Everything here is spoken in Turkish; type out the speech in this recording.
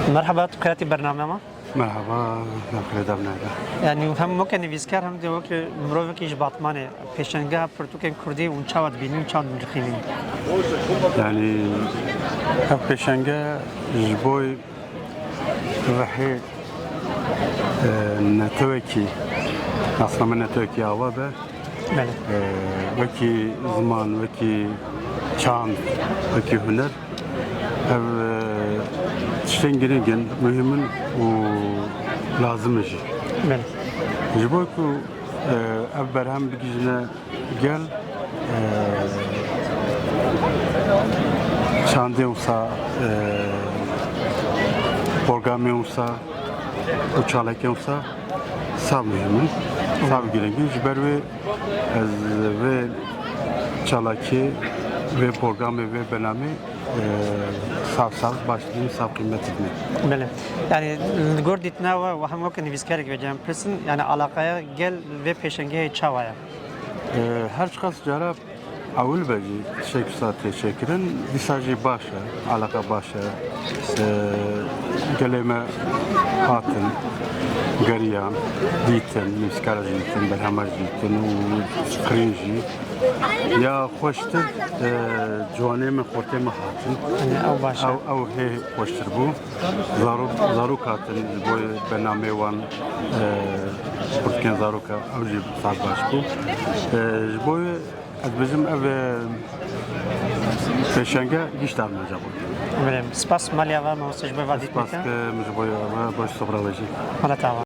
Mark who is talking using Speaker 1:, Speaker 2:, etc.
Speaker 1: مرحبا تقرأتي برنامج
Speaker 2: مرحبا نقل دبناده
Speaker 1: يعني هم ممكن نویسکر هم دیو که مروفه کیش باطمانه پیشنگاه پرتوکن کردی اون چاوت بینیم چاوت مجخیمین
Speaker 2: يعني بيشانجا جبوي راحي نتوكي اصلا من نتوكي اوابه
Speaker 1: بله
Speaker 2: وكي زمان وكي شان وكي هنر ev tiştengirin mühimin و lazım işi.
Speaker 1: بله
Speaker 2: جبوي كو ev berhem bigijine gel چندی اوسا برگامی اوسا uçalık اوسا ساب مهمن ساب girengi jberve az ve çalaki ve programı ve benami sab başlayın sab kıymetini.
Speaker 1: بله yani گردیت نوا و هم ممکن نویسکر که بجام پرسن yani alakaya gel ve پیشنگاه چاوایا
Speaker 2: Her çıkan cara اول بجی teşekkürün disajı başa alaka başa geleme hatın gariyan diten miskara diten berhamaj diten و krinji ya hoştur جوانه خورته hatın
Speaker 1: او باشه
Speaker 2: او he hoştur bu zaruk hatın bu bename wan Kurtken zaruka avcı sağ baş bu bu از bizim ev peşenge hiç darmayacak oldu.
Speaker 1: بله سپاس مالی و موسیج به وادیت
Speaker 2: Baskı
Speaker 1: میکنم
Speaker 2: müziği baş sofra verecek.
Speaker 1: حالا